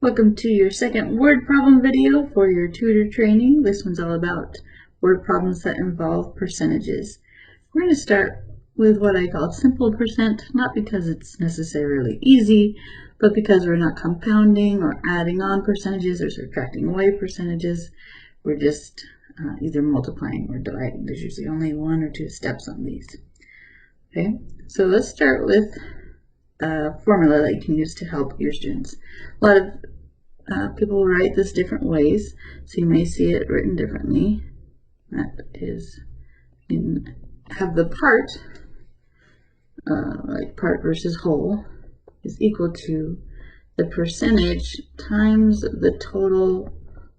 Welcome to your second word problem video for your tutor training. This one's all about word problems that involve percentages. We're going to start with what I call simple percent, not because it's necessarily easy, but because we're not compounding or adding on percentages or subtracting away percentages. We're just either multiplying or dividing. There's usually only one or two steps on these. Okay, so let's start with a formula that you can use to help your students. A lot of people write this different ways, so you may see it written differently. That is, you can have the part, like part versus whole, is equal to the percentage times the total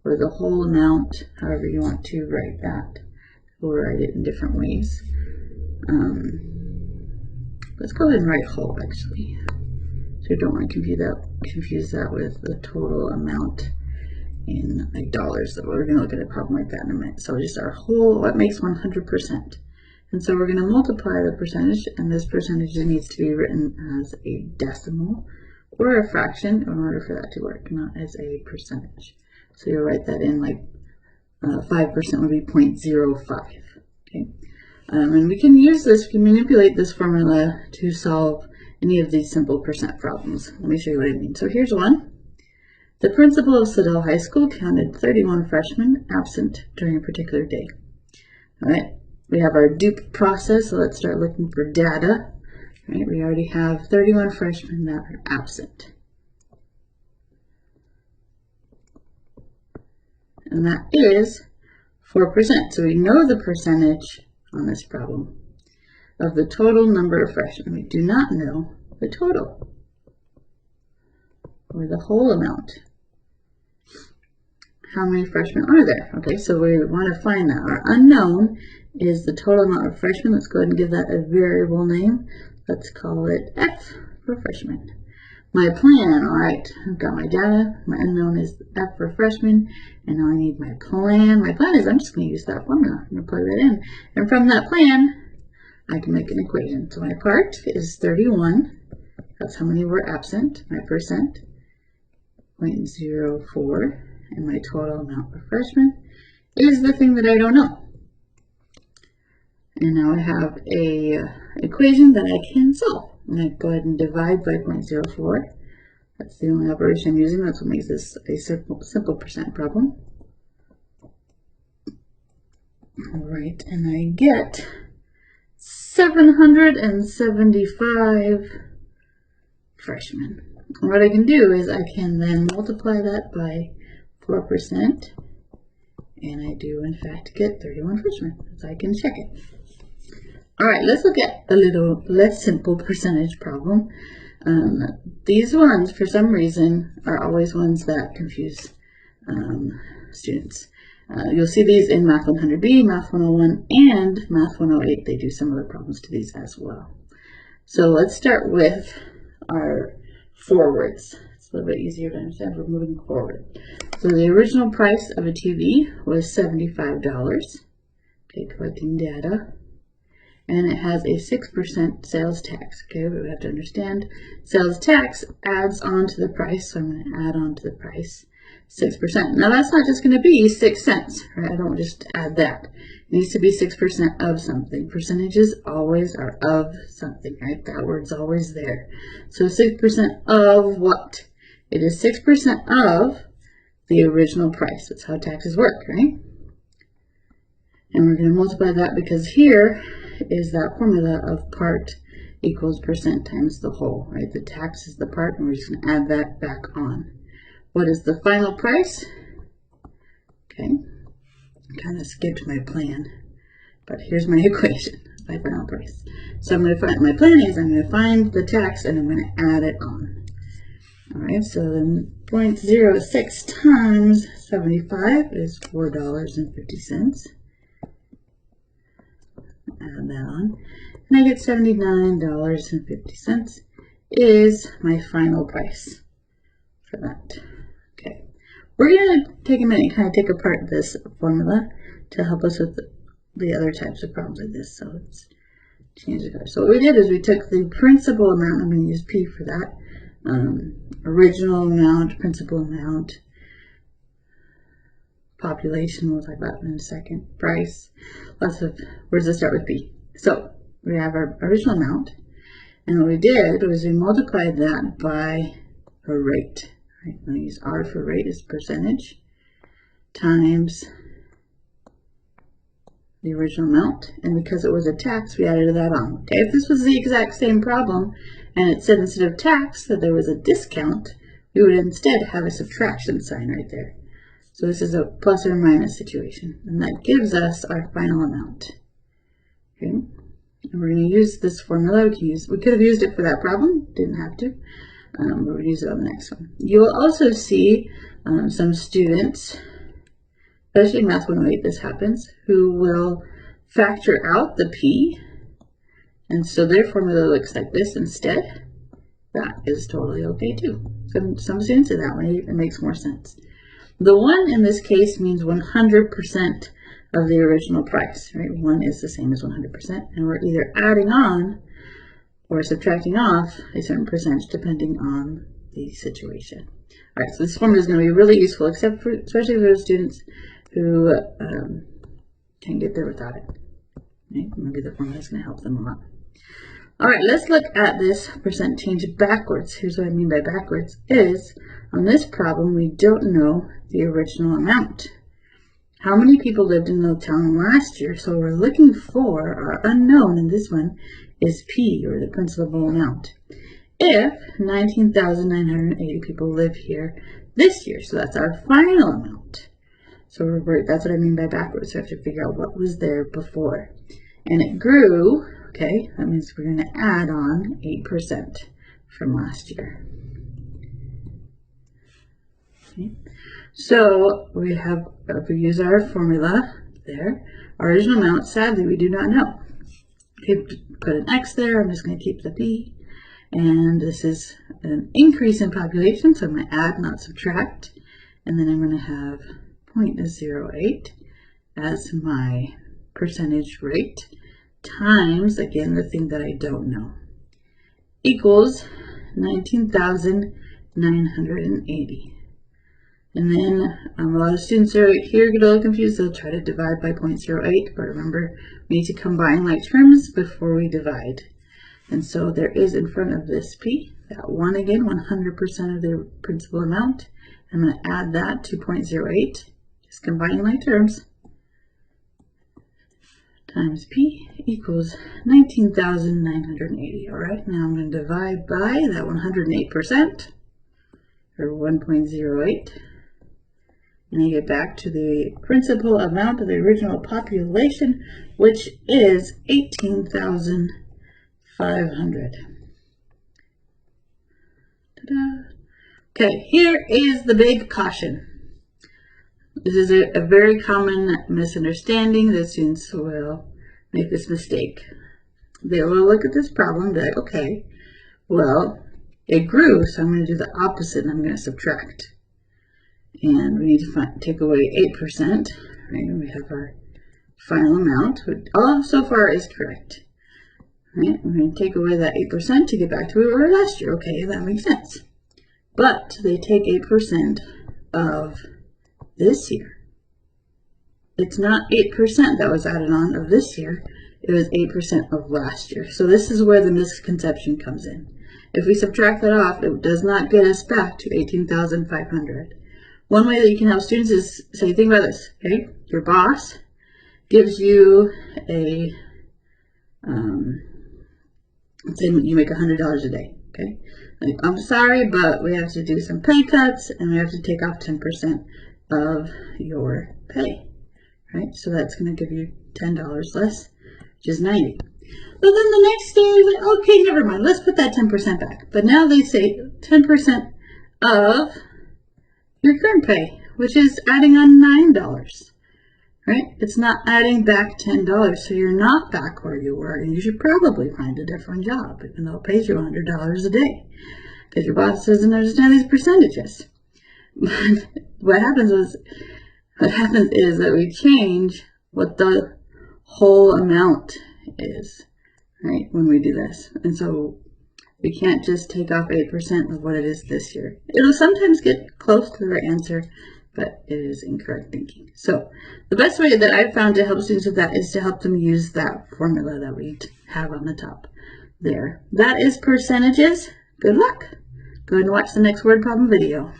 or the whole amount, however you want to write that. We'll write it in different ways. Let's go ahead and write whole, actually. So you don't want to confuse that with the total amount in like dollars. So we're going to look at a problem like that in a minute. So just our whole, what makes 100%? And so we're going to multiply the percentage, and this percentage needs to be written as a decimal or a fraction in order for that to work, not as a percentage. So you'll write that in like 5% would be 0.05. Okay. And we can use this, we can manipulate this formula to solve any of these simple percent problems. Let me show you what I mean. So here's one. The principal of Slidell High School counted 31 freshmen absent during a particular day. All right, we have our dupe process, so let's start looking for data. All right, we already have 31 freshmen that are absent. And that is 4%. So we know the percentage on this problem of the total number of freshmen. We do not know the total or the whole amount. How many freshmen are there? Okay, so we want to find that. Our unknown is the total amount of freshmen. Let's go ahead and give that a variable name. Let's call it F for freshman. My plan, all right, I've got my data. My unknown is F for freshman, and now I need my plan. My plan is I'm just going to use that formula. I'm going to plug that in. And from that plan, I can make an equation. So my part is 31. That's how many were absent. My percent, 0.04. And my total amount of freshmen is the thing that I don't know. And now I have a equation that I can solve. I'm going to go ahead and divide by 0.04. That's the only operation I'm using. That's what makes this a simple percent problem. All right, and I get 775 freshmen. And what I can do is I can then multiply that by 4%, and I do in fact get 31 freshmen, so I can check it. All right, let's look at a little less simple percentage problem. These ones, for some reason, are always ones that confuse students. You'll see these in Math 100B, Math 101, and Math 108. They do similar problems to these as well. So let's start with our forwards. It's a little bit easier to understand. We're moving forward. So the original price of a TV was $75. Okay, collecting data. And it has a 6% sales tax. Okay, but we have to understand sales tax adds on to the price, so I'm going to add on to the price 6%. Now that's not just going to be 6 cents, right? I don't just add that. It needs to be 6% of something. Percentages always are of something, right? That word's always there. So 6% of what? It is 6% of the original price. That's how taxes work, right? And we're going to multiply that because here is that formula of part equals percent times the whole, right? The tax is the part, and we're just going to add that back on. What is the final price? Okay, I kind of skipped my plan, but here's my equation, my final price. So I'm going to find, my plan is I'm going to find the tax, and I'm going to add it on. All right, so then 0.06 times 75 is $4.50. Add that on, and I get $79.50 is my final price for that. Okay, we're going to take a minute and kind of take apart this formula to help us with the other types of problems like this. So let's change the color. So what we did is we took the principal amount, I'm going to use P for that, original amount, principal amount, population, we'll talk about in a second, price, lots of words that start with P. So we have our original amount, and what we did was we multiplied that by a rate. Right? I'm going to use R for rate as percentage times the original amount, and because it was a tax, we added that on. Okay, if this was the exact same problem and it said instead of tax that there was a discount, we would instead have a subtraction sign right there. So this is a plus or minus situation, and that gives us our final amount. Okay, and we're going to use this formula. We could have used it for that problem, didn't have to, but we'll use it on the next one. You will also see some students, especially in Math 108, this happens, who will factor out the P, and so their formula looks like this instead. That is totally okay too. Some students do that way, it makes more sense. The 1 in this case means 100% of the original price, right? 1 is the same as 100%, and we're either adding on or subtracting off a certain percentage depending on the situation. All right, so this formula is going to be really useful, especially for those students who can get there without it. Right? Maybe the formula is going to help them a lot. All right, let's look at this percent change backwards. Here's what I mean by backwards is, on this problem, we don't know the original amount. How many people lived in the town last year? So we're looking for our unknown, and this one is P, or the principal amount. If 19,980 people live here this year, so that's our final amount. So that's what I mean by backwards. So we have to figure out what was there before. And it grew, okay, that means we're going to add on 8% from last year. Okay. So we have, if we use our formula there, our original amount, sadly, we do not know. Okay, put an X there, I'm just going to keep the P. And this is an increase in population, so I'm going to add, not subtract. And then I'm going to have 0.08 as my percentage rate times, again, the thing that I don't know, equals 19,980. And then a lot of students are here get a little confused. They'll try to divide by 0.08, but remember, we need to combine like terms before we divide. And so there is in front of this P, that 1 again, 100% of the principal amount. I'm going to add that to 0.08, just combining like terms, times P equals 19,980. All right, now I'm going to divide by that 108%, or 1.08. And I get back to the principal amount of the original population, which is 18,500. Ta-da! Okay, here is the big caution. This is a very common misunderstanding that students will make this mistake. They will look at this problem and be like, okay, well, it grew, so I'm going to do the opposite and I'm going to subtract. And we need to take away 8%. Right? And we have our final amount, which all so far is correct. Right? We're going to take away that 8% to get back to where we were last year. Okay, that makes sense. But they take 8% of this year. It's not 8% that was added on of this year. It was 8% of last year. So this is where the misconception comes in. If we subtract that off, it does not get us back to 18,500. One way that you can help students is say, think about this, okay? Your boss gives you a, say you make $100 a day, okay? Like, I'm sorry, but we have to do some pay cuts and we have to take off 10% of your pay, right? So that's going to give you $10 less, which is 90. But then the next day, you're like, okay, never mind, let's put that 10% back. But now they say 10% of your current pay, which is adding on $9, right? It's not adding back $10, so you're not back where you were, and you should probably find a different job, even though it pays you $100 a day, because your boss doesn't understand these percentages. What happens is that we change what the whole amount is, right, when we do this. And so We can't just take off 8% of what it is this year. It'll sometimes get close to their answer, but it is incorrect thinking. So the best way that I've found to help students with that is to help them use that formula that we have on the top there. That is percentages. Good luck. Go ahead and watch the next word problem video.